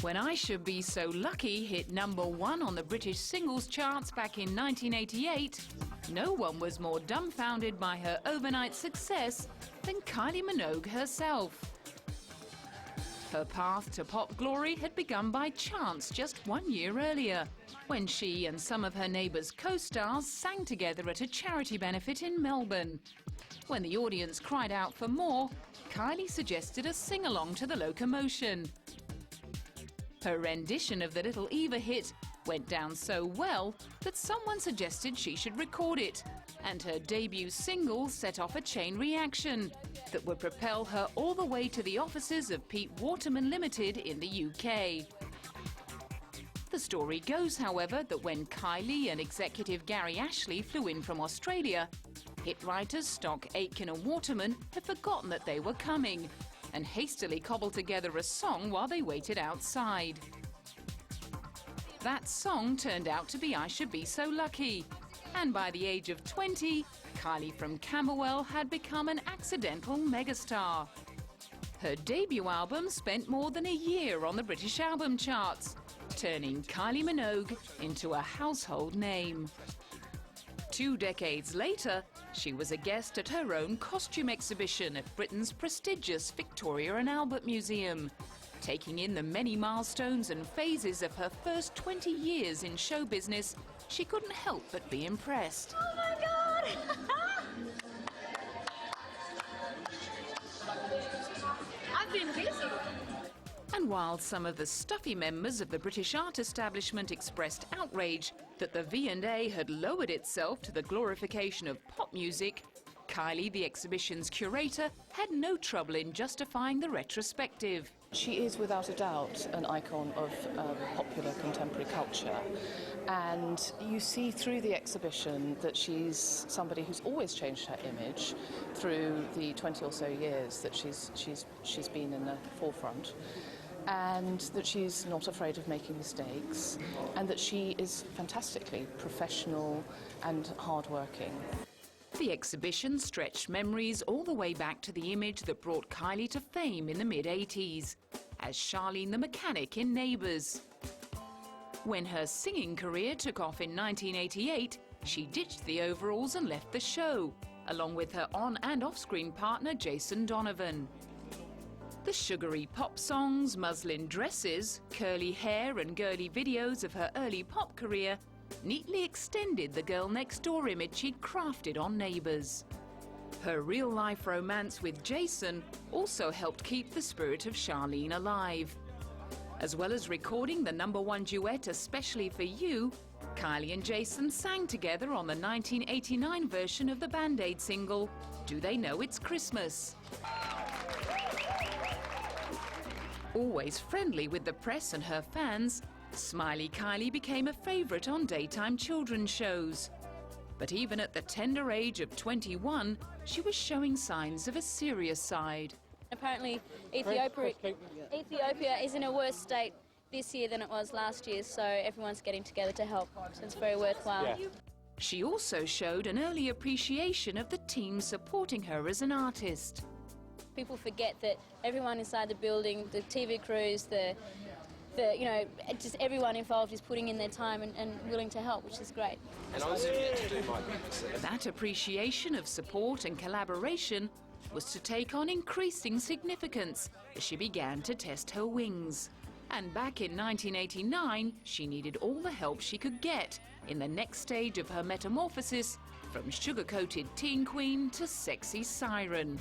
When I Should Be So Lucky hit #1 on the British singles charts back in 1988, no one was more dumbfounded by her overnight success than Kylie Minogue herself. Her path to pop glory had begun by chance just 1 year earlier, when she and some of her neighbours' co-stars sang together at a charity benefit in Melbourne. When the audience cried out for more, Kylie suggested a sing-along to the locomotion. Her rendition of the Little Eva hit went down so well that someone suggested she should record it, and her debut single set off a chain reaction that would propel her all the way to the offices of Pete Waterman Limited in the UK. The story goes, however, that when Kylie and executive Gary Ashley flew in from Australia, hit writers Stock Aitken and Waterman had forgotten that they were coming and hastily cobbled together a song while they waited outside. That song turned out to be I Should Be So Lucky, and by the age of 20, Kylie from Camberwell had become an accidental megastar. Her debut album spent more than a year on the British album charts, turning Kylie Minogue into a household name. 2 decades later, she was a guest at her own costume exhibition at Britain's prestigious Victoria and Albert Museum, taking in the many milestones and phases of her first 20 years in show business. She couldn't help but be impressed. Oh my God! I've been busy. And while some of the stuffy members of the British art establishment expressed outrage that the V&A had lowered itself to the glorification of pop music, Kylie, the exhibition's curator, had no trouble in justifying the retrospective. She is without a doubt an icon of popular contemporary culture, and you see through the exhibition that she's somebody who's always changed her image through the 20 or so years that she's been in the forefront, and that she's not afraid of making mistakes, and that she is fantastically professional and hardworking. The exhibition stretched memories all the way back to the image that brought Kylie to fame in the mid-80s, as Charlene the mechanic in Neighbours. When her singing career took off in 1988, she ditched the overalls and left the show, along with her on- and off-screen partner Jason Donovan. The sugary pop songs, muslin dresses, curly hair and girly videos of her early pop career neatly extended the girl-next-door image she'd crafted on Neighbours. Her real-life romance with Jason also helped keep the spirit of Charlene alive. As well as recording the #1 duet Especially for You, Kylie and Jason sang together on the 1989 version of the Band-Aid single, Do They Know It's Christmas? Always friendly with the press and her fans, Smiley Kylie became a favourite on daytime children's shows. But even at the tender age of 21, she was showing signs of a serious side. Apparently Ethiopia is in a worse state this year than it was last year, so everyone's getting together to help, so it's very worthwhile. Yeah. She also showed an early appreciation of the team supporting her as an artist. People forget that everyone inside the building, the TV crews, just everyone involved is putting in their time and willing to help, which is great. And I was in here to do my bit. That appreciation of support and collaboration was to take on increasing significance as she began to test her wings. And back in 1989, she needed all the help she could get in the next stage of her metamorphosis from sugar-coated teen queen to sexy siren.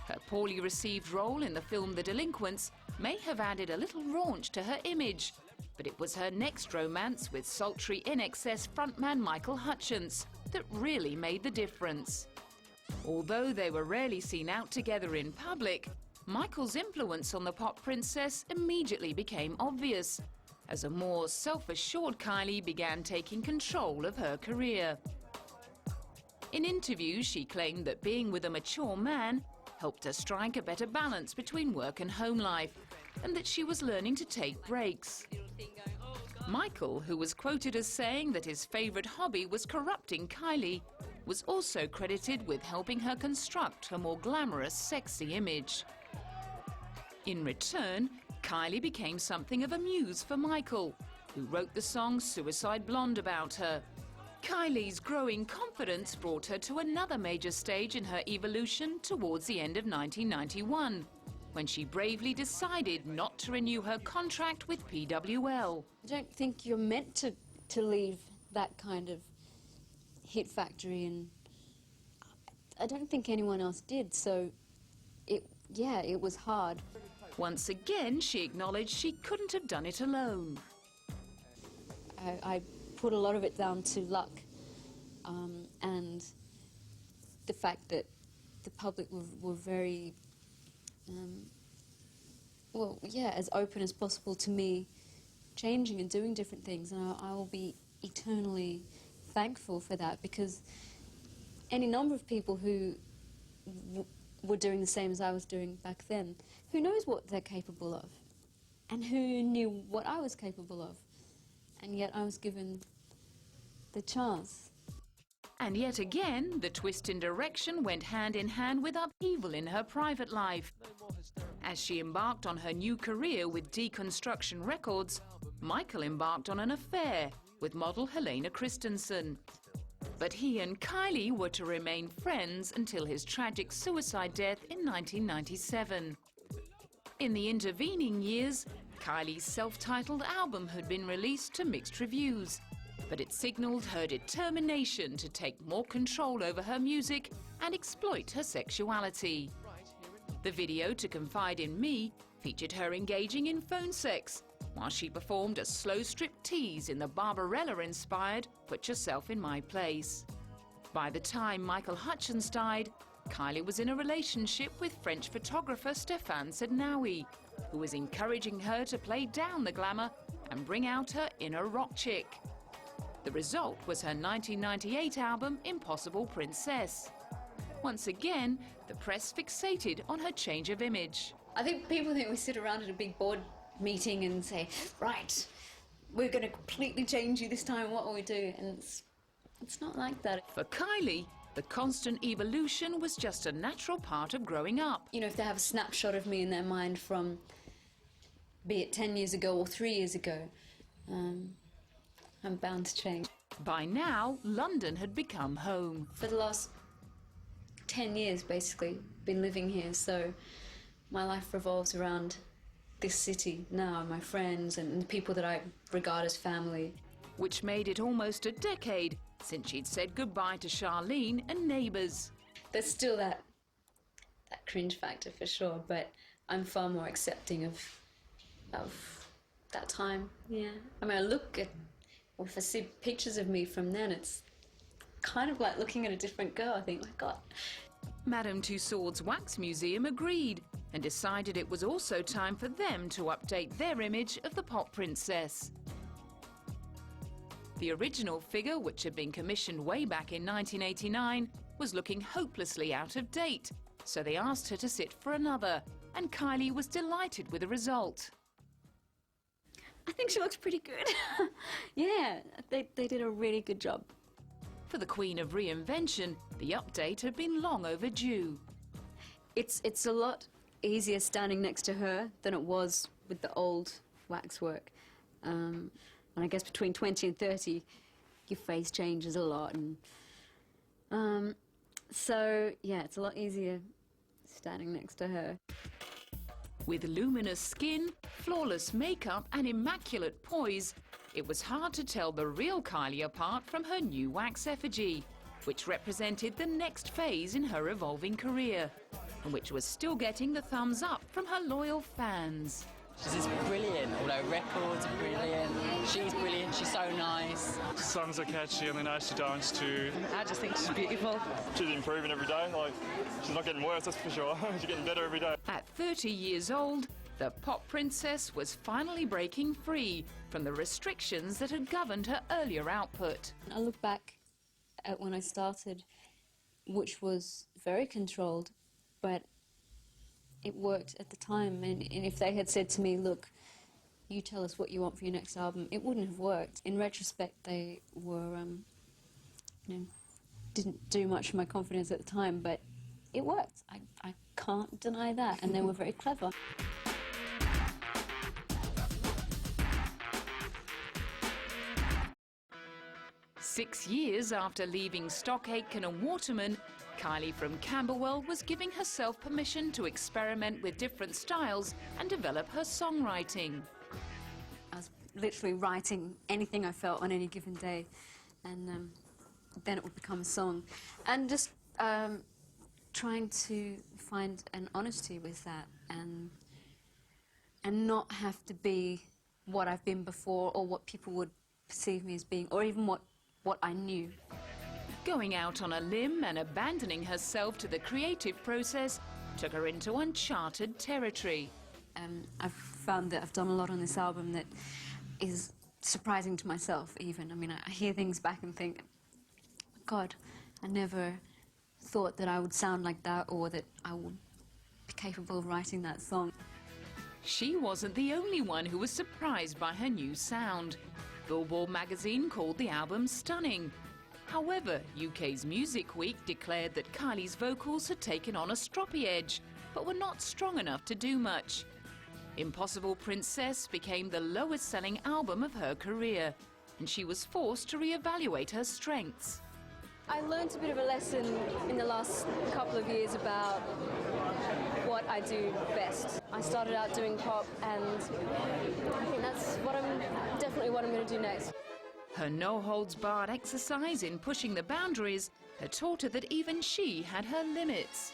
Her poorly received role in the film The Delinquents may have added a little raunch to her image, but it was her next romance with sultry INXS frontman Michael Hutchence that really made the difference. Although they were rarely seen out together in public, Michael's influence on the pop princess immediately became obvious, as a more self-assured Kylie began taking control of her career. In interviews, she claimed that being with a mature man helped her strike a better balance between work and home life, and that she was learning to take breaks. Michael, who was quoted as saying that his favourite hobby was corrupting Kylie, was also credited with helping her construct her more glamorous, sexy image. In return, Kylie became something of a muse for Michael, who wrote the song Suicide Blonde about her. Kylie's growing confidence brought her to another major stage in her evolution towards the end of 1991, when she bravely decided not to renew her contract with PWL. I don't think you're meant to leave that kind of hit factory, and I don't think anyone else did, so it was hard. Once again, she acknowledged she couldn't have done it alone. I put a lot of it down to luck, and the fact that the public were very, as open as possible to me changing and doing different things, and I will be eternally thankful for that, because any number of people who were doing the same as I was doing back then, who knows what they're capable of, and who knew what I was capable of, and yet I was given the chance. And yet again, the twist in direction went hand in hand with upheaval in her private life. As she embarked on her new career with Deconstruction Records, Michael embarked on an affair with model Helena Christensen. But he and Kylie were to remain friends until his tragic suicide death in 1997. In the intervening years, Kylie's self-titled album had been released to mixed reviews, but it signalled her determination to take more control over her music and exploit her sexuality. The video to Confide in Me featured her engaging in phone sex, while she performed a slow striptease in the Barbarella-inspired Put Yourself in My Place. By the time Michael Hutchence died, Kylie was in a relationship with French photographer Stéphane Sednaoui, who was encouraging her to play down the glamour and bring out her inner rock chick. The result was her 1998 album Impossible Princess. Once again, the press fixated on her change of image. I think people think we sit around at a big board meeting and say, right, we're going to completely change you this time, what will we do? And it's not like that. For Kylie, the constant evolution was just a natural part of growing up. You know, if they have a snapshot of me in their mind from, be it 10 years ago or 3 years ago, I'm bound to change. By now, London had become home. For the last 10 years, basically, been living here, so my life revolves around this city now, my friends and the people that I regard as family. Which made it almost a decade since she'd said goodbye to Charlene and neighbours. There's still that cringe factor for sure, but I'm far more accepting of that time, yeah. I mean, I look at, or if I see pictures of me from then, it's kind of like looking at a different girl. I think, my God. Madame Tussauds Wax Museum agreed and decided it was also time for them to update their image of the pop princess. The original figure, which had been commissioned way back in 1989, was looking hopelessly out of date, so they asked her to sit for another, and Kylie was delighted with the result. I think she looks pretty good. Yeah, they did a really good job. For the Queen of Reinvention, the update had been long overdue. It's a lot easier standing next to her than it was with the old waxwork. And I guess between 20 and 30, your face changes a lot. And so, yeah, it's a lot easier standing next to her. With luminous skin, flawless makeup and immaculate poise, it was hard to tell the real Kylie apart from her new wax effigy, which represented the next phase in her evolving career, and which was still getting the thumbs up from her loyal fans. She's brilliant, all her records are brilliant, she's brilliant, she's so nice. The songs are catchy and they're nice to dance to. I just think she's beautiful. She's improving every day, like, she's not getting worse, that's for sure. She's getting better every day. At 30 years old, the pop princess was finally breaking free from the restrictions that had governed her earlier output. I look back at when I started, which was very controlled, but it worked at the time, and if they had said to me, look, you tell us what you want for your next album, it wouldn't have worked. In retrospect, they were, didn't do much for my confidence at the time, but it worked. I can't deny that, and they were very clever. 6 years after leaving Stock Aitken and Waterman, Kylie from Camberwell was giving herself permission to experiment with different styles and develop her songwriting. I was literally writing anything I felt on any given day, and then it would become a song. And just trying to find an honesty with that and not have to be what I've been before or what people would perceive me as being, or even what I knew. Going out on a limb and abandoning herself to the creative process took her into uncharted territory. I've found that I've done a lot on this album that is surprising to myself even. I mean, I hear things back and think, God, I never thought that I would sound like that or that I would be capable of writing that song. She wasn't the only one who was surprised by her new sound. Billboard magazine called the album stunning. However, UK's Music Week declared that Kylie's vocals had taken on a stroppy edge, but were not strong enough to do much. Impossible Princess became the lowest-selling album of her career, and she was forced to re-evaluate her strengths. I learned a bit of a lesson in the last couple of years about what I do best. I started out doing pop, and I think that's definitely what I'm going to do next. Her no-holds-barred exercise in pushing the boundaries had taught her that even she had her limits.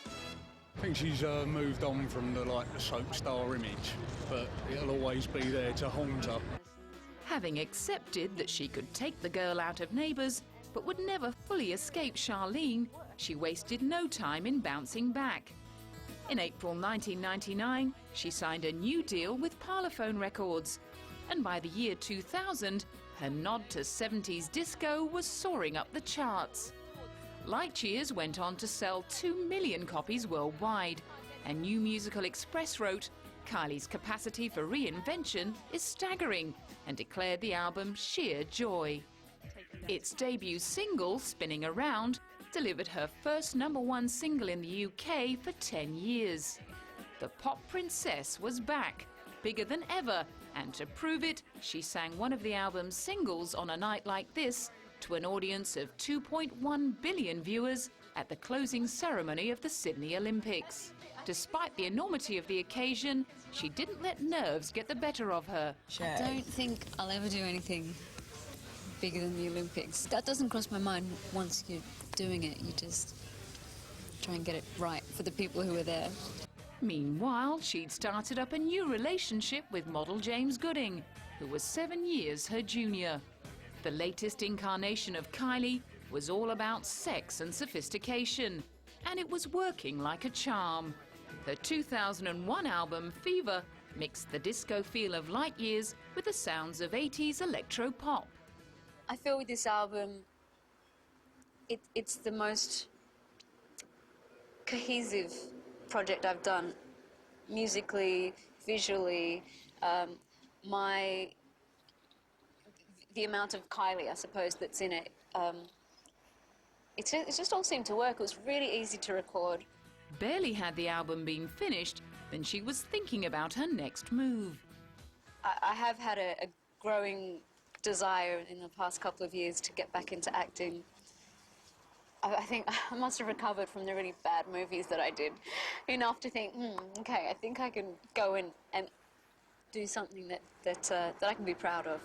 I think she's moved on from the soap star image, but it'll always be there to haunt her. Having accepted that she could take the girl out of Neighbours, but would never fully escape Charlene, she wasted no time in bouncing back. In April 1999, she signed a new deal with Parlophone Records, and by the year 2000, her nod to 70s disco was soaring up the charts. Light Years went on to sell 2 million copies worldwide, and New Musical Express wrote, Kylie's capacity for reinvention is staggering, and declared the album sheer joy. Its debut single, Spinning Around, delivered her first #1 single in the UK for 10 years. The pop princess was back, bigger than ever, and to prove it, she sang one of the album's singles on a night like this to an audience of 2.1 billion viewers at the closing ceremony of the Sydney Olympics. Despite the enormity of the occasion, she didn't let nerves get the better of her. I don't think I'll ever do anything bigger than the Olympics. That doesn't cross my mind once you're doing it. You just try and get it right for the people who are there. Meanwhile, she'd started up a new relationship with model James Gooding, who was 7 years her junior. The latest incarnation of Kylie was all about sex and sophistication, and it was working like a charm. Her 2001 album, Fever, mixed the disco feel of Light Years with the sounds of 80s electro-pop. I feel with this album, it's the most cohesive project I've done, musically, visually. The amount of Kylie, I suppose, that's in it, it just all seemed to work. It was really easy to record. Barely had the album been finished, then she was thinking about her next move. I have had a growing desire in the past couple of years to get back into acting. I think I must have recovered from the really bad movies that I did enough to think, okay, I think I can go in and do something that I can be proud of.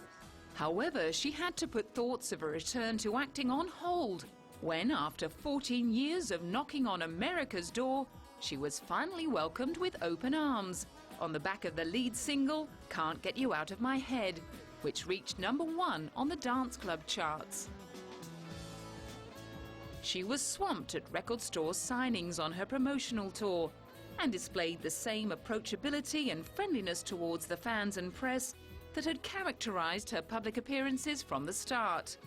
However, she had to put thoughts of a return to acting on hold when, after 14 years of knocking on America's door, she was finally welcomed with open arms on the back of the lead single, Can't Get You Out of My Head, which reached #1 on the dance club charts. She was swamped at record store signings on her promotional tour and displayed the same approachability and friendliness towards the fans and press that had characterised her public appearances from the start.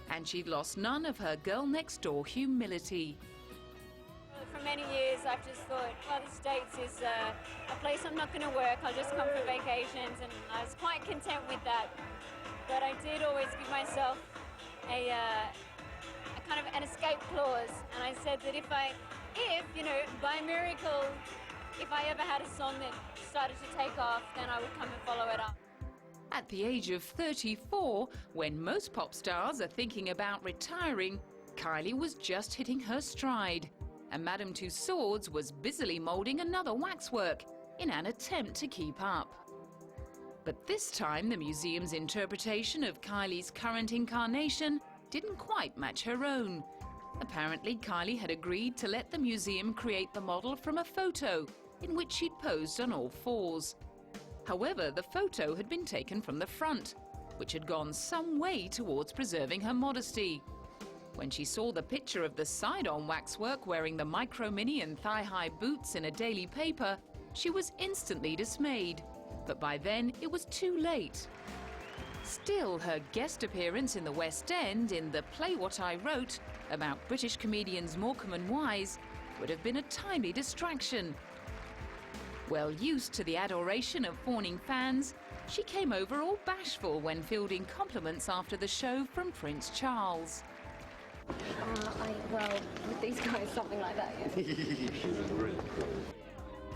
And she'd lost none of her girl-next-door humility. For many years, I've just thought, well, the States is a place I'm not going to work. I'll just come for vacations, and I was quite content with that. But I did always give myself a kind of an escape clause, and I said that if by miracle, if I ever had a song that started to take off, then I would come and follow it up. At the age of 34, when most pop stars are thinking about retiring, Kylie was just hitting her stride, and Madame Tussauds was busily moulding another waxwork in an attempt to keep up. But this time, the museum's interpretation of Kylie's current incarnation didn't quite match her own. Apparently, Kylie had agreed to let the museum create the model from a photo in which she'd posed on all fours. However, the photo had been taken from the front, which had gone some way towards preserving her modesty. When she saw the picture of the side-on waxwork wearing the micro-mini and thigh-high boots in a daily paper, she was instantly dismayed. But by then, it was too late. Still, her guest appearance in the West End in the Play What I Wrote about British comedians Morecambe and Wise would have been a timely distraction. Well used to the adoration of fawning fans, she came over all bashful when fielding compliments after the show from Prince Charles. Well, with these guys, something like that, yeah.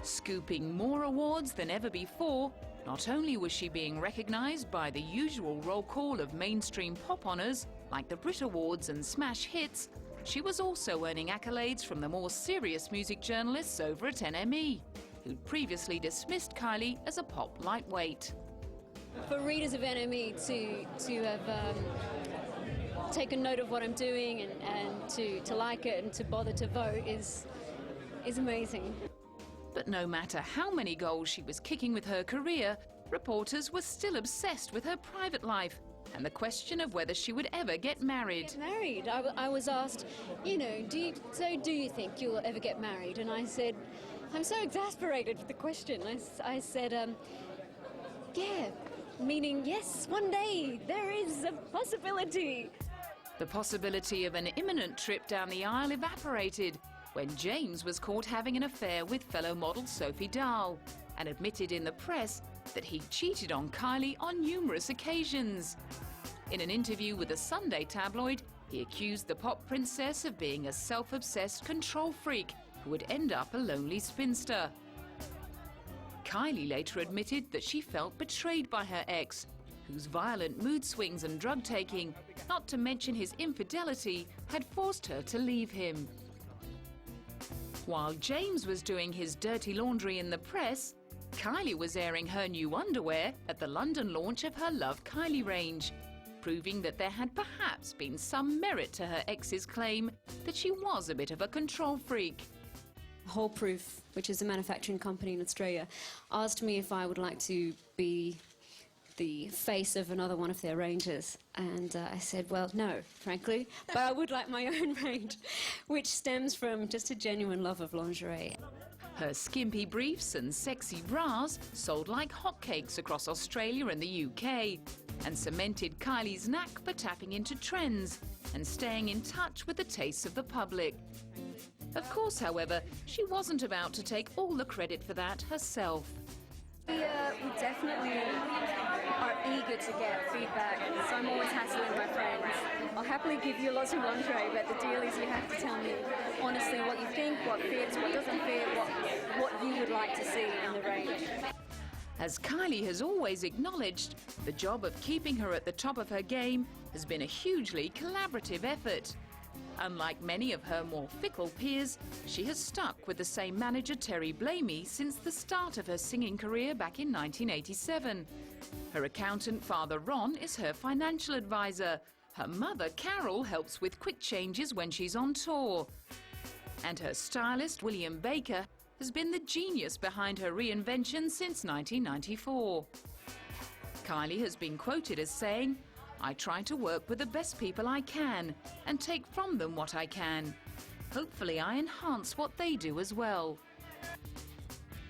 Scooping more awards than ever before, not only was she being recognised by the usual roll call of mainstream pop honours like the Brit Awards and Smash Hits, she was also earning accolades from the more serious music journalists over at NME, who'd previously dismissed Kylie as a pop lightweight. For readers of NME to have taken note of what I'm doing and to like it and to bother to vote is amazing. But no matter how many goals she was kicking with her career, reporters were still obsessed with her private life and the question of whether she would ever get married. Get married? I was asked, you know, do you think you'll ever get married? And I said, I'm so exasperated with the question. I said, yeah, meaning yes, one day there is a possibility. The possibility of an imminent trip down the aisle evaporated when James was caught having an affair with fellow model Sophie Dahl and admitted in the press that he cheated on Kylie on numerous occasions. In an interview with a Sunday tabloid, he accused the pop princess of being a self-obsessed control freak who would end up a lonely spinster. Kylie later admitted that she felt betrayed by her ex, whose violent mood swings and drug-taking, not to mention his infidelity, had forced her to leave him. While James was doing his dirty laundry in the press, Kylie was airing her new underwear at the London launch of her Love Kylie range, proving that there had perhaps been some merit to her ex's claim that she was a bit of a control freak. Whole Proof, which is a manufacturing company in Australia, asked me if I would like to be the face of another one of their ranges, and I said, well, no, frankly, but I would like my own range, which stems from just a genuine love of lingerie. Her skimpy briefs and sexy bras sold like hotcakes across Australia and the UK and cemented Kylie's knack for tapping into trends and staying in touch with the tastes of the public. Of course, however, she wasn't about to take all the credit for that herself. We definitely are eager to get feedback, so I'm always hassling my friends. I'll happily give you lots of lingerie, but the deal is you have to tell me honestly what you think, what fits, what doesn't fit, what you would like to see in the range. As Kylie has always acknowledged, the job of keeping her at the top of her game has been a hugely collaborative effort. Unlike many of her more fickle peers, she has stuck with the same manager, Terry Blamey, since the start of her singing career back in 1987. Her accountant, Father Ron, is her financial advisor. Her mother, Carol, helps with quick changes when she's on tour. And her stylist, William Baker, has been the genius behind her reinvention since 1994. Kylie has been quoted as saying, "I try to work with the best people I can and take from them what I can. Hopefully I enhance what they do as well."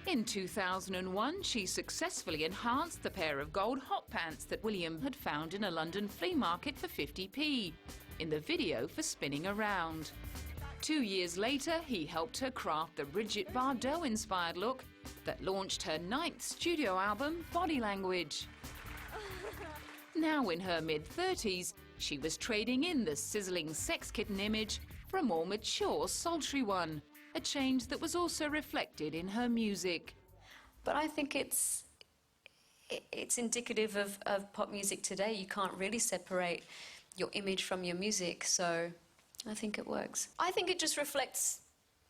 In 2001, she successfully enhanced the pair of gold hot pants that William had found in a London flea market for 50p in the video for Spinning Around. 2 years later, he helped her craft the Brigitte Bardot-inspired look that launched her 9th studio album, Body Language. Now in her mid-30s, she was trading in the sizzling sex kitten image for a more mature, sultry one, a change that was also reflected in her music. But I think it's it's indicative of pop music today. You can't really separate your image from your music, so I think it works. I think it just reflects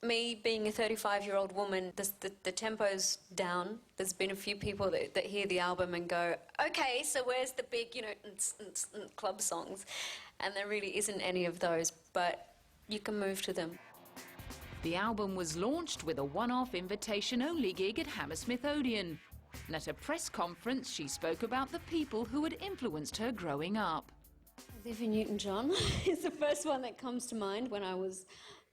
me being a 35-year-old woman. The tempo's down. There's been a few people that hear the album and go, okay, so where's the big, you know, club songs? And there really isn't any of those, but you can move to them. The album was launched with a one-off invitation-only gig at Hammersmith Odeon. And at a press conference, she spoke about the people who had influenced her growing up. Olivia Newton-John is the first one that comes to mind when I was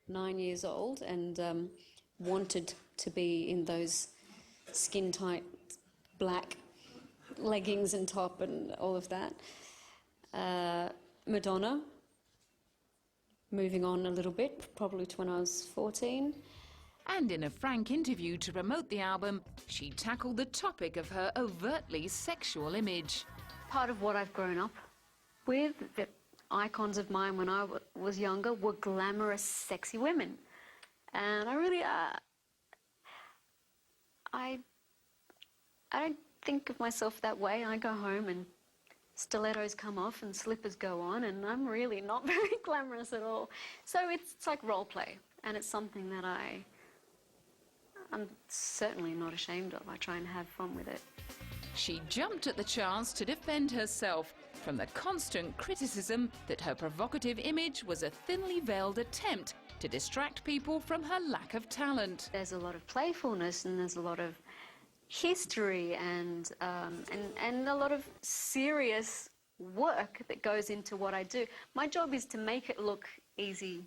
9 years old and wanted to be in those skin-tight black leggings and top and all of that. Madonna, moving on a little bit, probably to when I was 14. And in a frank interview to promote the album, she tackled the topic of her overtly sexual image. Part of what I've grown up with, the icons of mine when I was younger, were glamorous, sexy women. And I really, I don't think of myself that way. I go home and stilettos come off and slippers go on, and I'm really not very glamorous at all. So it's like role play, and it's something that I'm certainly not ashamed of. I try and have fun with it. She jumped at the chance to defend herself from the constant criticism that her provocative image was a thinly veiled attempt to distract people from her lack of talent. There's a lot of playfulness and there's a lot of history and a lot of serious work that goes into what I do. My job is to make it look easy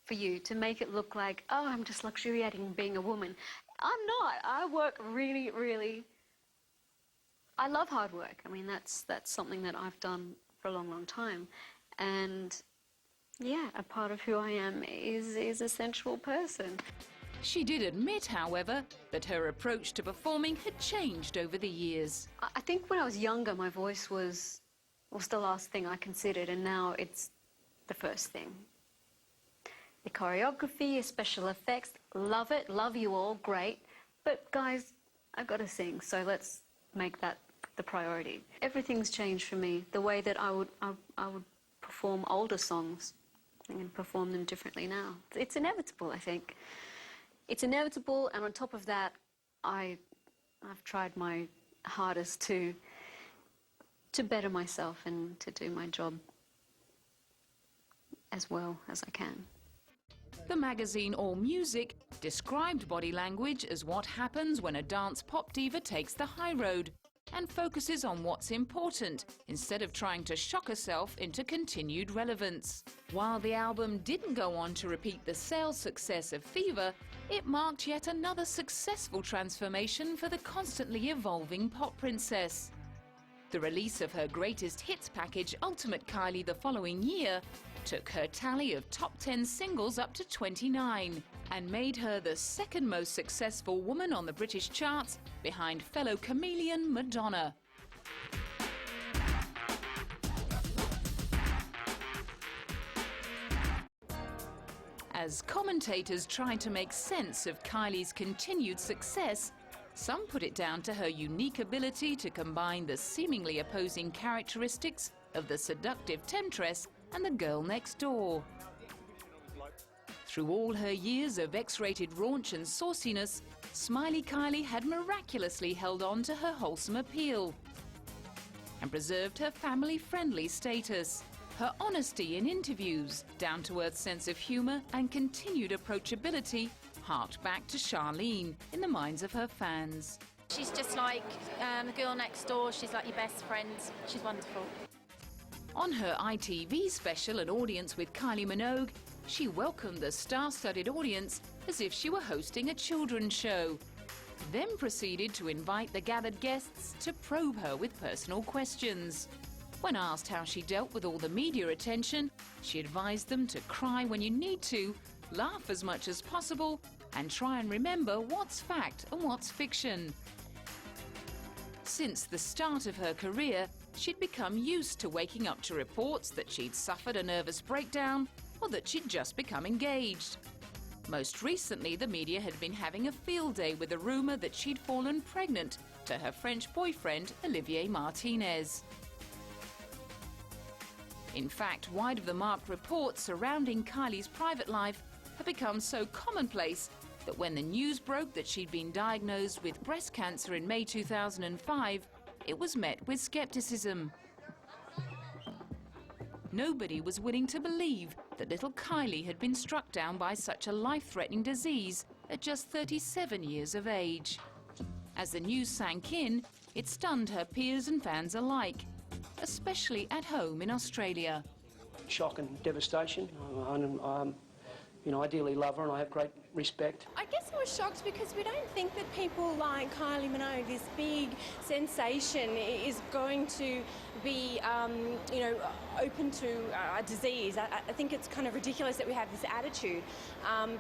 for you, to make it look like, oh, I'm just luxuriating being a woman. I'm not. I work really, really... I love hard work. I mean, that's something that I've done for a long, long time. And, yeah, a part of who I am is a sensual person. She did admit, however, that her approach to performing had changed over the years. I think when I was younger, my voice was the last thing I considered, and now it's the first thing. The choreography, the special effects, love it, love you all, great. But, guys, I've got to sing, so let's make that the priority. Everything's changed for me. The way that I would perform older songs and perform them differently now. It's inevitable, I think. It's inevitable, and on top of that, I've tried my hardest to better myself and to do my job as well as I can. The magazine All Music described body language as what happens when a dance pop diva takes the high road and focuses on what's important instead of trying to shock herself into continued relevance. While the album didn't go on to repeat the sales success of Fever, it marked yet another successful transformation for the constantly evolving pop princess. The release of her greatest hits package, Ultimate Kylie, the following year took her tally of top 10 singles up to 29 and made her the second most successful woman on the British charts, behind fellow chameleon Madonna. As commentators tried to make sense of Kylie's continued success, some put it down to her unique ability to combine the seemingly opposing characteristics of the seductive temptress and the girl next door. Through all her years of X-rated raunch and sauciness, Smiley Kylie had miraculously held on to her wholesome appeal and preserved her family-friendly status. Her honesty in interviews, down-to-earth sense of humour and continued approachability harked back to Charlene in the minds of her fans. She's just like the girl next door. She's like your best friend. She's wonderful. On her ITV special, An Audience with Kylie Minogue, she welcomed the star-studded audience as if she were hosting a children's show, then proceeded to invite the gathered guests to probe her with personal questions. When asked how she dealt with all the media attention, she advised them to cry when you need to, laugh as much as possible, and try and remember what's fact and what's fiction. Since the start of her career, she'd become used to waking up to reports that she'd suffered a nervous breakdown or that she'd just become engaged. Most recently, the media had been having a field day with the rumour that she'd fallen pregnant to her French boyfriend, Olivier Martinez. In fact, wide-of-the-mark reports surrounding Kylie's private life have become so commonplace that when the news broke that she'd been diagnosed with breast cancer in May 2005, it was met with skepticism. Nobody was willing to believe that little Kylie had been struck down by such a life-threatening disease at just 37 years of age. As the news sank in, it stunned her peers and fans alike, especially at home in Australia. Shock and devastation. I dearly love her and I have great respect. I guess I was shocked because we don't think that people like Kylie Minogue, this big sensation, is going to be, open to a disease. I think it's kind of ridiculous that we have this attitude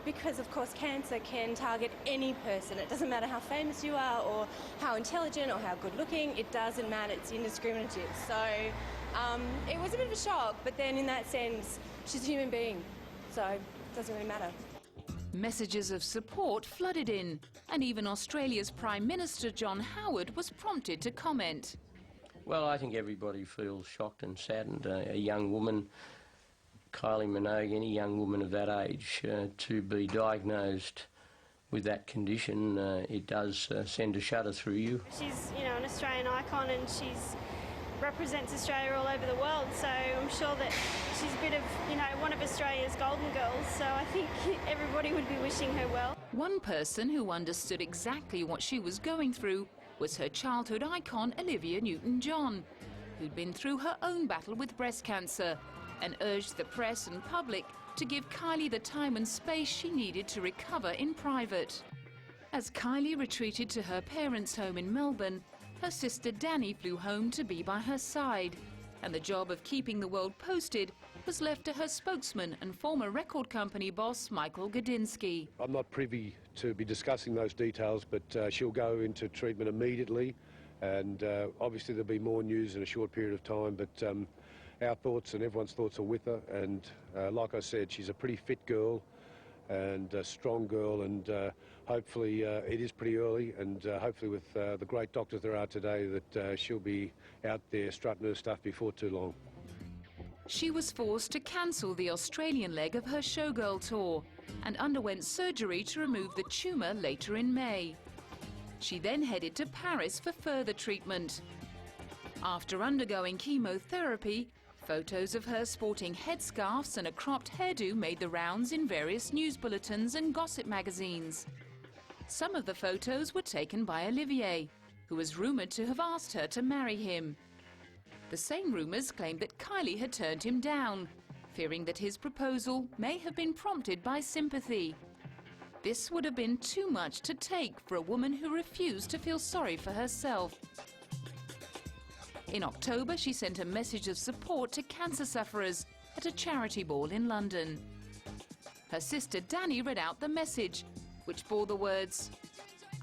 because, of course, cancer can target any person. It doesn't matter how famous you are or how intelligent or how good-looking. It doesn't matter. It's indiscriminative. So it was a bit of a shock, but then in that sense, she's a human being, so it doesn't really matter. Messages of support flooded in, and even Australia's Prime Minister John Howard was prompted to comment. Well, I think everybody feels shocked and saddened. A young woman, Kylie Minogue, any young woman of that age, to be diagnosed with that condition, it does send a shudder through you. She's, an Australian icon, and she's represents Australia all over the world, so I'm sure that she's a bit of, one of Australia's golden girls, so I think everybody would be wishing her well. One person who understood exactly what she was going through was her childhood icon, Olivia Newton-John, who'd been through her own battle with breast cancer and urged the press and public to give Kylie the time and space she needed to recover in private. As Kylie retreated to her parents' home in Melbourne, her sister Danny flew home to be by her side, and the job of keeping the world posted was left to her spokesman and former record company boss, Michael Gudinski. I'm not privy to be discussing those details, but she'll go into treatment immediately, and obviously there'll be more news in a short period of time, but our thoughts and everyone's thoughts are with her, and like I said, she's a pretty fit girl and a strong girl, and hopefully it is pretty early, and hopefully with the great doctors there are today that she'll be out there strutting her stuff before too long. She was forced to cancel the Australian leg of her showgirl tour and underwent surgery to remove the tumour later in May. She then headed to Paris for further treatment. After undergoing chemotherapy, photos of her sporting headscarves and a cropped hairdo made the rounds in various news bulletins and gossip magazines. Some of the photos were taken by Olivier, who was rumoured to have asked her to marry him. The same rumours claimed that Kylie had turned him down, fearing that his proposal may have been prompted by sympathy. This would have been too much to take for a woman who refused to feel sorry for herself. In October, she sent a message of support to cancer sufferers at a charity ball in London. Her sister Danny read out the message, which bore the words,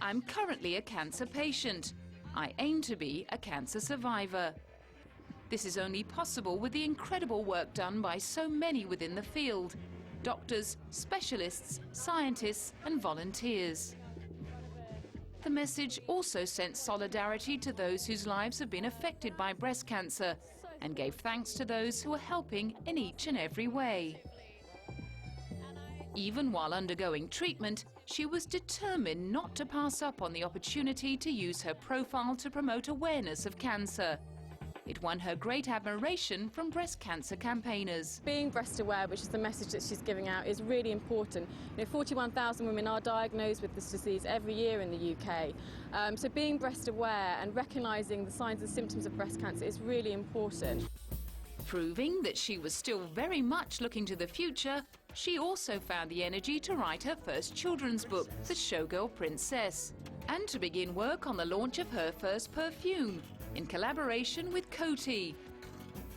"I'm currently a cancer patient. I aim to be a cancer survivor." This is only possible with the incredible work done by so many within the field: doctors, specialists, scientists and volunteers. The message also sent solidarity to those whose lives have been affected by breast cancer and gave thanks to those who are helping in each and every way. Even while undergoing treatment, she was determined not to pass up on the opportunity to use her profile to promote awareness of cancer. It won her great admiration from breast cancer campaigners. Being breast aware, which is the message that she's giving out, is really important. 41,000 women are diagnosed with this disease every year in the UK. So being breast aware and recognising the signs and symptoms of breast cancer is really important. Proving that she was still very much looking to the future, she also found the energy to write her first children's book, The Showgirl Princess, and to begin work on the launch of her first perfume, in collaboration with Coty.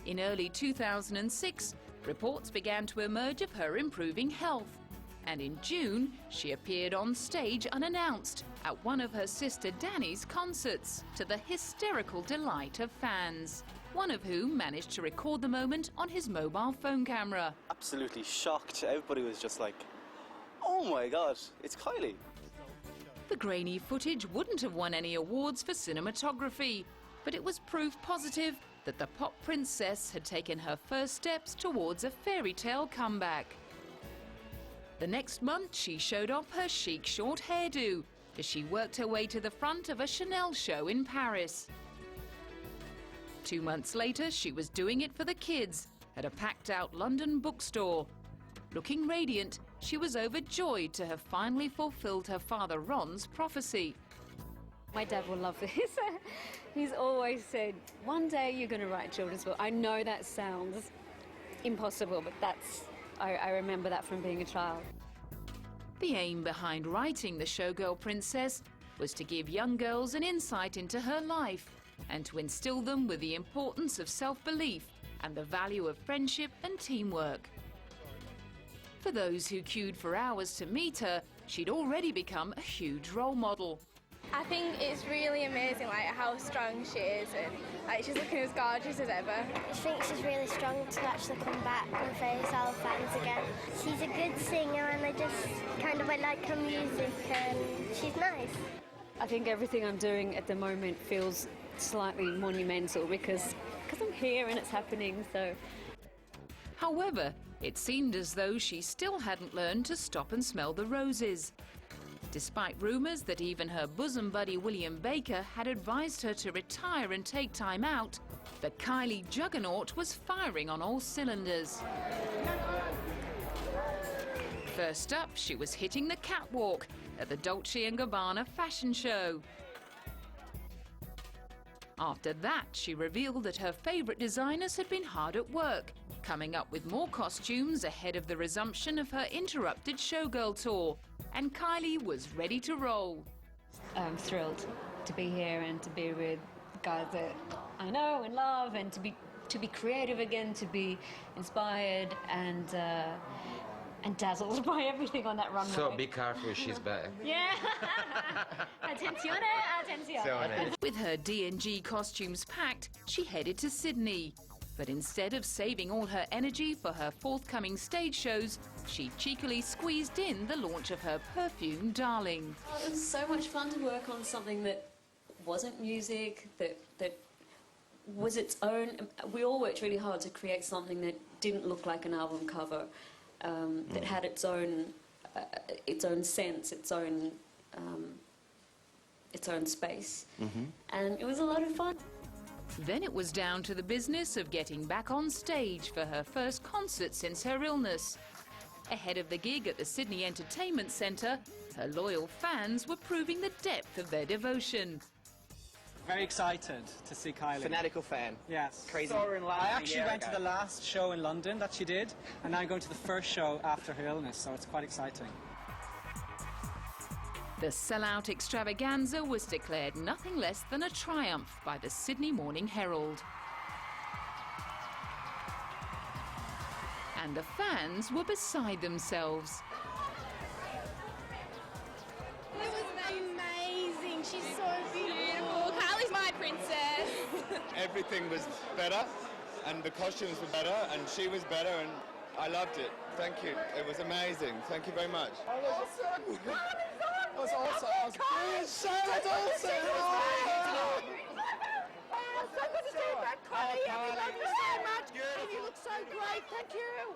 In early 2006, reports began to emerge of her improving health, and in June, she appeared on stage unannounced at one of her sister Danny's concerts, to the hysterical delight of fans, one of whom managed to record the moment on his mobile phone camera. Absolutely shocked. Everybody was just like, oh my God, it's Kylie. The grainy footage wouldn't have won any awards for cinematography, but it was proof positive that the pop princess had taken her first steps towards a fairy tale comeback. The next month, she showed off her chic short hairdo as she worked her way to the front of a Chanel show in Paris. 2 months later, she was doing it for the kids at a packed-out London bookstore. Looking radiant, she was overjoyed to have finally fulfilled her father Ron's prophecy. My dad will love this. He's always said, one day you're going to write a children's book. I know that sounds impossible, but I remember that from being a child. The aim behind writing The Showgirl Princess was to give young girls an insight into her life and to instill them with the importance of self-belief and the value of friendship and teamwork. For those who queued for hours to meet her, she'd already become a huge role model. I think it's really amazing, like, how strong she is, and like, she's looking as gorgeous as ever. I think she's really strong to actually come back and face our fans again. She's a good singer, and I like her music, and she's nice. I think everything I'm doing at the moment feels slightly monumental because I'm here and it's happening, so. However, it seemed as though she still hadn't learned to stop and smell the roses. Despite rumours that even her bosom buddy William Baker had advised her to retire and take time out, the Kylie juggernaut was firing on all cylinders. First up, she was hitting the catwalk at the Dolce & Gabbana fashion show. After that, she revealed that her favourite designers had been hard at work, coming up with more costumes ahead of the resumption of her interrupted showgirl tour. And Kylie was ready to roll. I'm thrilled to be here and to be with guys that I know and love, and to be creative again, to be inspired and dazzled by everything on that runway. So be careful, she's back. Yeah. Attenzione. With her D&G costumes packed, she headed to Sydney. But instead of saving all her energy for her forthcoming stage shows, she cheekily squeezed in the launch of her perfume, Darling. Oh, it was so much fun to work on something that wasn't music, that was its own. We all worked really hard to create something that didn't look like an album cover, that had its own sense, its own space. And it was a lot of fun. Then it was down to the business of getting back on stage for her first concert since her illness. Ahead of the gig at the Sydney Entertainment Centre, her loyal fans were proving the depth of their devotion. Very excited to see Kylie. Fanatical fan. Yes. Crazy. I actually went to the last show in London that she did, and now I'm going to the first show after her illness, so it's quite exciting. The sellout extravaganza was declared nothing less than a triumph by the Sydney Morning Herald. And the fans were beside themselves. It was amazing. She's so beautiful. Kylie's my princess. Everything was better, and the costumes were better, and she was better, and I loved it. Thank you. It was amazing. Thank you very much. Awesome. That was awesome. So good to see you back, Kylie. We love you so much. And you look so great. Thank you.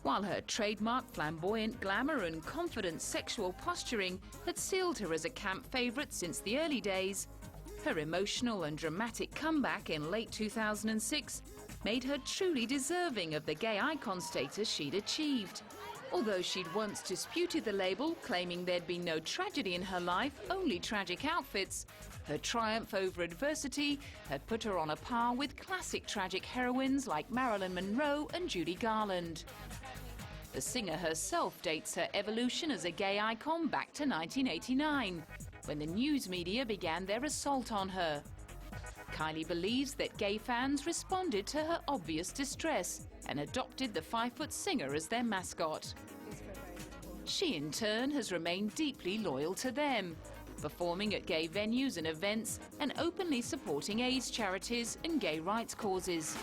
While her trademark flamboyant glamour and confident sexual posturing had sealed her as a camp favourite since the early days, her emotional and dramatic comeback in late 2006 made her truly deserving of the gay icon status she'd achieved. Although she'd once disputed the label, claiming there'd been no tragedy in her life, only tragic outfits, her triumph over adversity had put her on a par with classic tragic heroines like Marilyn Monroe and Judy Garland. The singer herself dates her evolution as a gay icon back to 1989, when the news media began their assault on her. Kylie believes that gay fans responded to her obvious distress and adopted the 5-foot singer as their mascot. She, in turn, has remained deeply loyal to them, performing at gay venues and events and openly supporting AIDS charities and gay rights causes.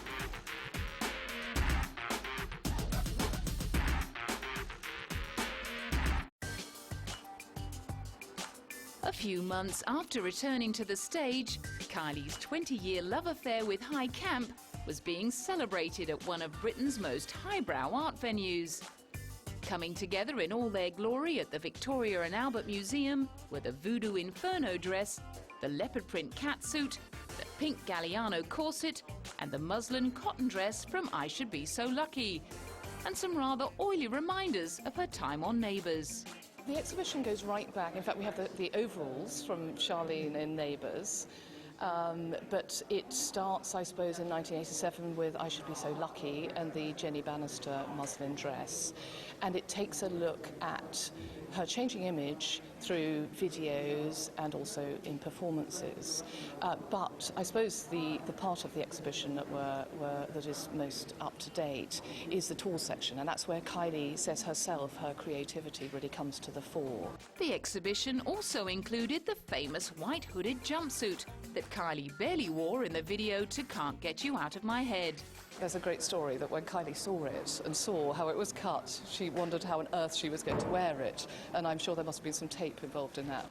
few months after returning to the stage, Kylie's 20-year love affair with High Camp was being celebrated at one of Britain's most highbrow art venues. Coming together in all their glory at the Victoria and Albert Museum were the Voodoo Inferno dress, the leopard print catsuit, the pink Galliano corset and the muslin cotton dress from I Should Be So Lucky, and some rather oily reminders of her time on Neighbours. The exhibition goes right back. In fact, we have the overalls from Charlene in Neighbours. But it starts, I suppose, in 1987 with I Should Be So Lucky and the Jenny Bannister muslin dress. And it takes a look at her changing image through videos and also in performances. But I suppose the part of the exhibition that is most up to date is the tall section, and that's where Kylie says herself her creativity really comes to the fore. The exhibition also included the famous white hooded jumpsuit that Kylie barely wore in the video to Can't Get You Out of My Head. There's a great story that when Kylie saw it and saw how it was cut, she wondered how on earth she was going to wear it, and I'm sure there must have been some tape involved in that.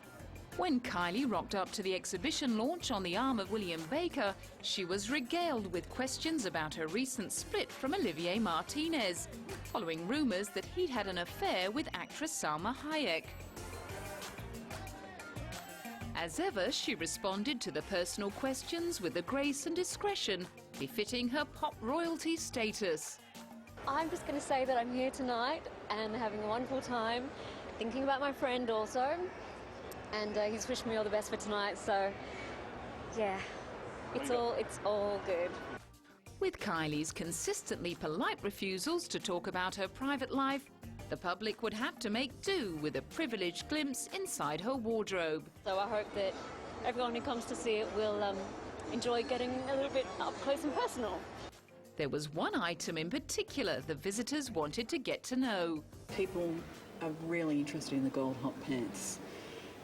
When Kylie rocked up to the exhibition launch on the arm of William Baker, she was regaled with questions about her recent split from Olivier Martinez, following rumours that he'd had an affair with actress Salma Hayek. As ever, she responded to the personal questions with the grace and discretion befitting her pop royalty status. I'm just going to say that I'm here tonight and having a wonderful time, thinking about my friend also, and he's wished me all the best for tonight, so yeah, it's all good. With Kylie's consistently polite refusals to talk about her private life, the public would have to make do with a privileged glimpse inside her wardrobe. So I hope that everyone who comes to see it will enjoy getting a little bit up close and personal. There was one item in particular the visitors wanted to get to know. People are really interested in the gold hot pants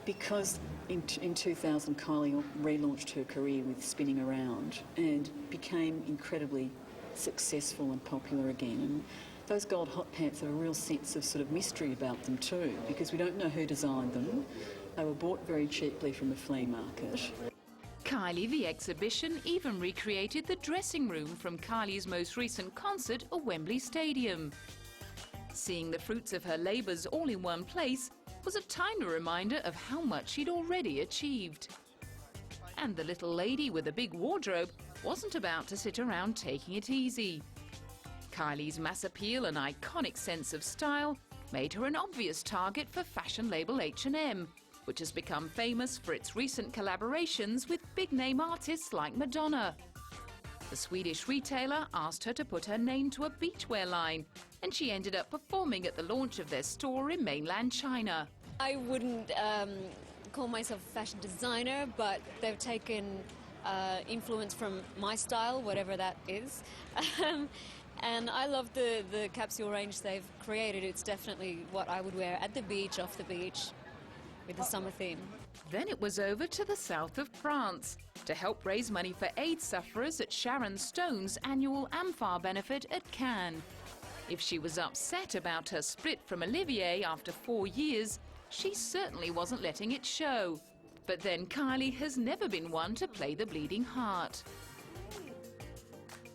because in 2000 Kylie relaunched her career with Spinning Around and became incredibly successful and popular again. And those gold hot pants have a real sense of sort of mystery about them too, because we don't know who designed them. They were bought very cheaply from a flea market. Kylie, the exhibition, even recreated the dressing room from Kylie's most recent concert at Wembley Stadium. Seeing the fruits of her labours all in one place was a timely reminder of how much she'd already achieved. And the little lady with a big wardrobe wasn't about to sit around taking it easy. Kylie's mass appeal and iconic sense of style made her an obvious target for fashion label H&M, which has become famous for its recent collaborations with big-name artists like Madonna. The Swedish retailer asked her to put her name to a beachwear line, and she ended up performing at the launch of their store in mainland China. I wouldn't call myself a fashion designer, but they've taken influence from my style, whatever that is. And I love the capsule range they've created. It's definitely what I would wear at the beach, off the beach, with the summer theme. Then it was over to the south of France to help raise money for AIDS sufferers at Sharon Stone's annual AMFAR benefit at Cannes. If she was upset about her split from Olivier after 4 years, she certainly wasn't letting it show. But then Kylie has never been one to play the bleeding heart.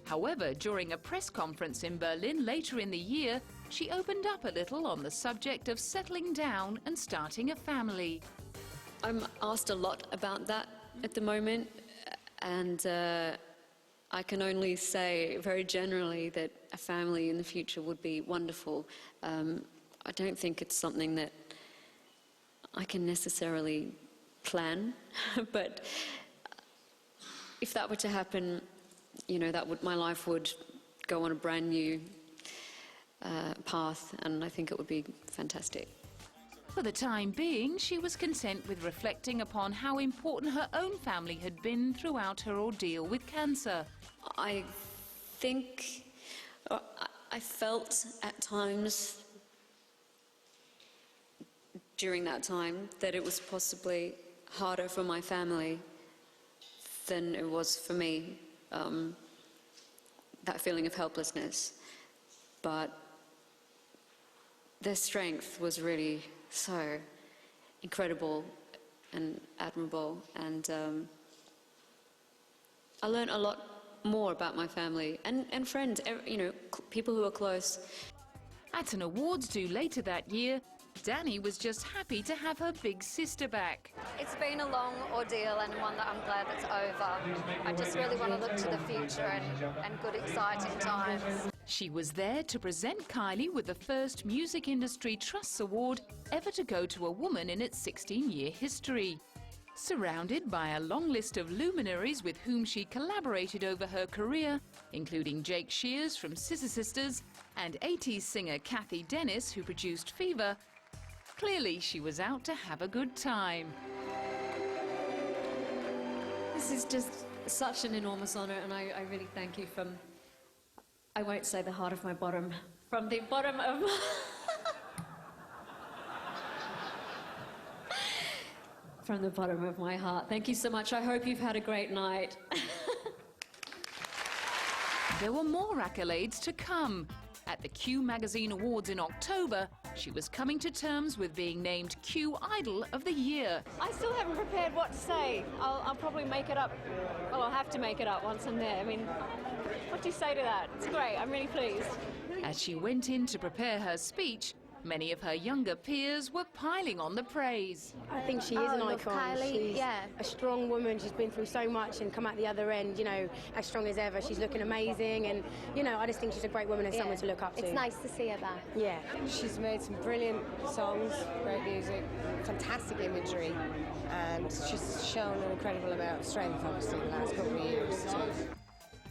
However, during a press conference in Berlin later in the year, she opened up a little on the subject of settling down and starting a family. I'm asked a lot about that at the moment, and I can only say very generally that a family in the future would be wonderful. I don't think it's something that I can necessarily plan, but if that were to happen, you know, my life would go on a brand new path, and I think it would be fantastic. For the time being, she was content with reflecting upon how important her own family had been throughout her ordeal with cancer. I think, I felt at times during that time that it was possibly harder for my family than it was for me, that feeling of helplessness. But their strength was really so incredible, and admirable. And I learned a lot more about my family and friends, you know, people who are close. At an awards do later that year, Danny was just happy to have her big sister back. It's been a long ordeal and one that I'm glad that's over. I just really want to look to the future and good, exciting times. She was there to present Kylie with the first Music Industry Trusts Award ever to go to a woman in its 16-year history. Surrounded by a long list of luminaries with whom she collaborated over her career, including Jake Shears from Scissor Sisters and 80s singer Kathy Dennis, who produced Fever, clearly she was out to have a good time. This is just such an enormous honour, and I really thank you from, I won't say the heart of my bottom, from the bottom of from the bottom of my heart. Thank you so much. I hope you've had a great night. There were more accolades to come. At the Q Magazine Awards in October, she was coming to terms with being named Q Idol of the Year. I still haven't prepared what to say. I'll probably make it up. Well, I'll have to make it up once I'm there. I mean, what do you say to that? It's great. I'm really pleased. As she went in to prepare her speech, many of her younger peers were piling on the praise. I think she is an icon. Kylie, She's a strong woman. She's been through so much and come out the other end, you know, as strong as ever. She's looking amazing, and, you know, I just think she's a great woman and someone to look up to. It's nice to see her back. Yeah. She's made some brilliant songs, great music, fantastic imagery, and she's shown an incredible amount of strength, obviously, in the last couple of years, too.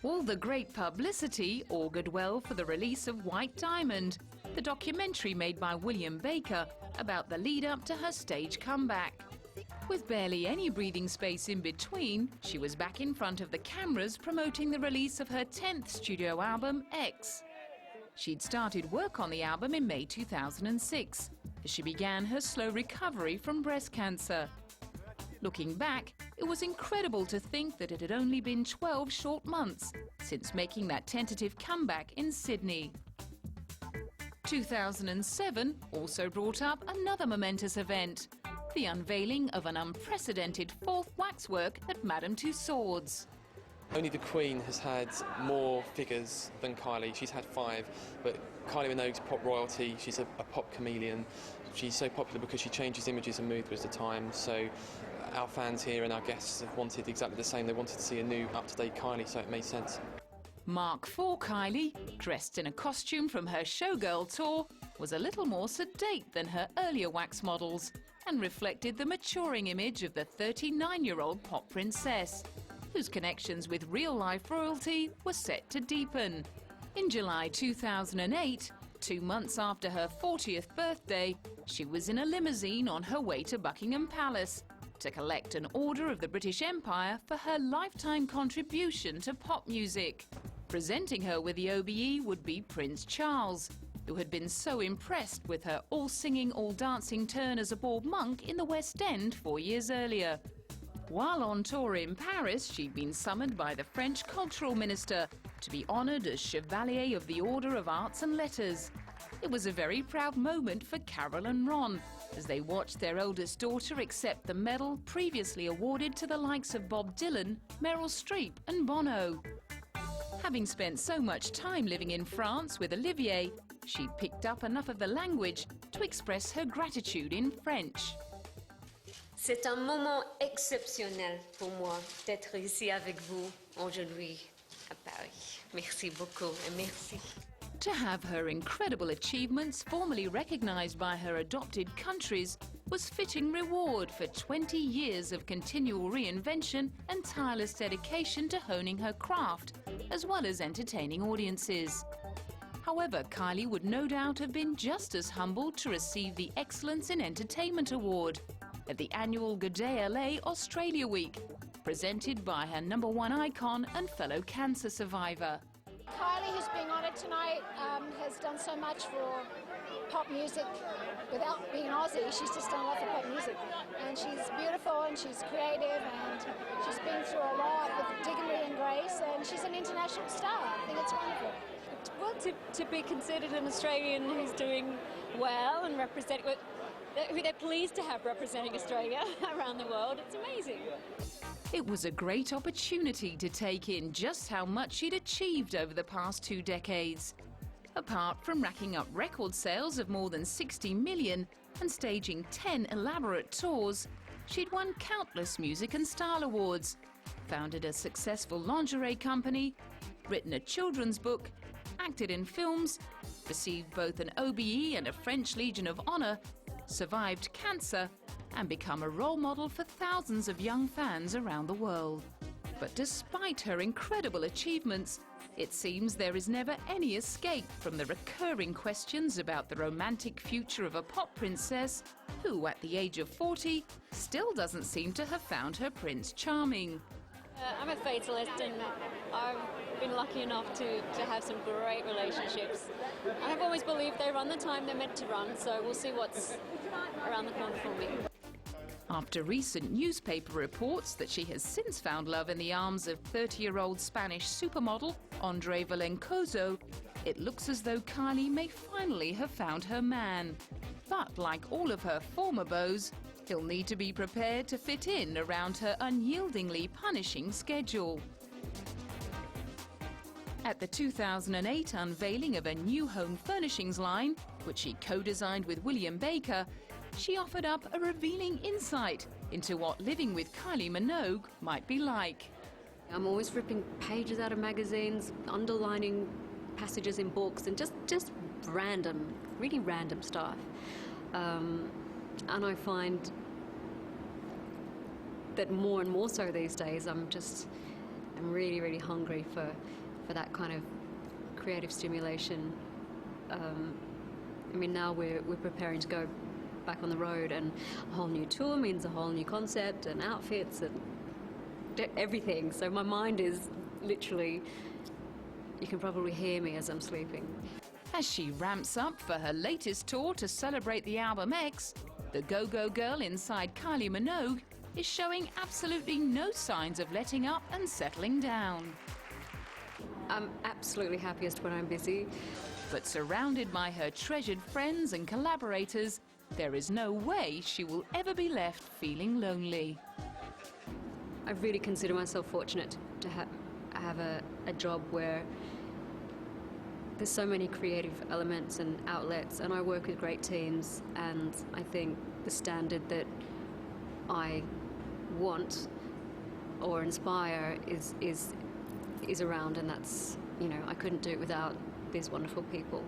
All the great publicity augured well for the release of White Diamond, the documentary made by William Baker about the lead-up to her stage comeback. With barely any breathing space in between, she was back in front of the cameras promoting the release of her 10th studio album, X. She'd started work on the album in May 2006, as she began her slow recovery from breast cancer. Looking back, it was incredible to think that it had only been 12 short months since making that tentative comeback in Sydney. 2007 also brought up another momentous event, the unveiling of an unprecedented fourth waxwork at Madame Tussauds. Only the Queen has had more figures than Kylie. She's had 5, but Kylie Minogue's pop royalty. She's a pop chameleon. She's so popular because she changes images and moods with the time. So our fans here and our guests have wanted exactly the same. They wanted to see a new, up-to-date Kylie, so it made sense. Mark IV Kylie, dressed in a costume from her Showgirl tour, was a little more sedate than her earlier wax models and reflected the maturing image of the 39-year-old pop princess, whose connections with real-life royalty were set to deepen. In July 2008, 2 months after her 40th birthday, she was in a limousine on her way to Buckingham Palace to collect an Order of the British Empire for her lifetime contribution to pop music. Presenting her with the OBE would be Prince Charles, who had been so impressed with her all-singing, all-dancing turn as a bald monk in the West End 4 years earlier. While on tour in Paris, she'd been summoned by the French cultural minister to be honoured as Chevalier of the Order of Arts and Letters. It was a very proud moment for Carol and Ron as they watched their oldest daughter accept the medal previously awarded to the likes of Bob Dylan, Meryl Streep and Bono. Having spent so much time living in France with Olivier, she picked up enough of the language to express her gratitude in French. C'est un moment exceptionnel pour moi d'être ici avec vous aujourd'hui à Paris. Merci beaucoup et merci. To have her incredible achievements formally recognised by her adopted countries was fitting reward for 20 years of continual reinvention and tireless dedication to honing her craft, as well as entertaining audiences. However, Kylie would no doubt have been just as humbled to receive the Excellence in Entertainment Award at the annual Good Day LA Australia Week, presented by her #1 icon and fellow cancer survivor. Kylie, who's being honoured tonight, has done so much for pop music. Without being Aussie, she's just done lots of pop music. And she's beautiful and she's creative and she's been through a lot with dignity and grace, and she's an international star. I think it's wonderful. Well, to be considered an Australian who's doing well and representing... who they're pleased to have representing Australia around the world. It's amazing. It was a great opportunity to take in just how much she'd achieved over the past 2 decades. Apart from racking up record sales of more than 60 million and staging 10 elaborate tours, she'd won countless music and style awards, founded a successful lingerie company, written a children's book, acted in films, received both an OBE and a French Legion of Honor, survived cancer, and become a role model for thousands of young fans around the world. But despite her incredible achievements, it seems there is never any escape from the recurring questions about the romantic future of a pop princess who, at the age of 40, still doesn't seem to have found her prince charming. I'm a fatalist, and I've been lucky enough to have some great relationships. I've always believed they run the time they're meant to run, so we'll see what's around the corner for me. After recent newspaper reports that she has since found love in the arms of 30-year-old Spanish supermodel Andre Valencoso, it looks as though Kylie may finally have found her man. But like all of her former beaux, he'll need to be prepared to fit in around her unyieldingly punishing schedule. At the 2008 unveiling of a new home furnishings line, which she co-designed with William Baker, she offered up a revealing insight into what living with Kylie Minogue might be like. I'm always ripping pages out of magazines, underlining passages in books, and just random, really random stuff. And I find that more and more so these days, I'm really, really hungry for that kind of creative stimulation. I mean, now we're preparing to go back on the road, and a whole new tour means a whole new concept and outfits and everything. So my mind is literally, you can probably hear me as I'm sleeping. As she ramps up for her latest tour to celebrate the album X, the go-go girl inside Kylie Minogue is showing absolutely no signs of letting up and settling down. I'm absolutely happiest when I'm busy. But surrounded by her treasured friends and collaborators, there is no way she will ever be left feeling lonely. I really consider myself fortunate to have a job where there's so many creative elements and outlets, and I work with great teams, and I think the standard that I want or inspire is around, and that's, you know, I couldn't do it without these wonderful people.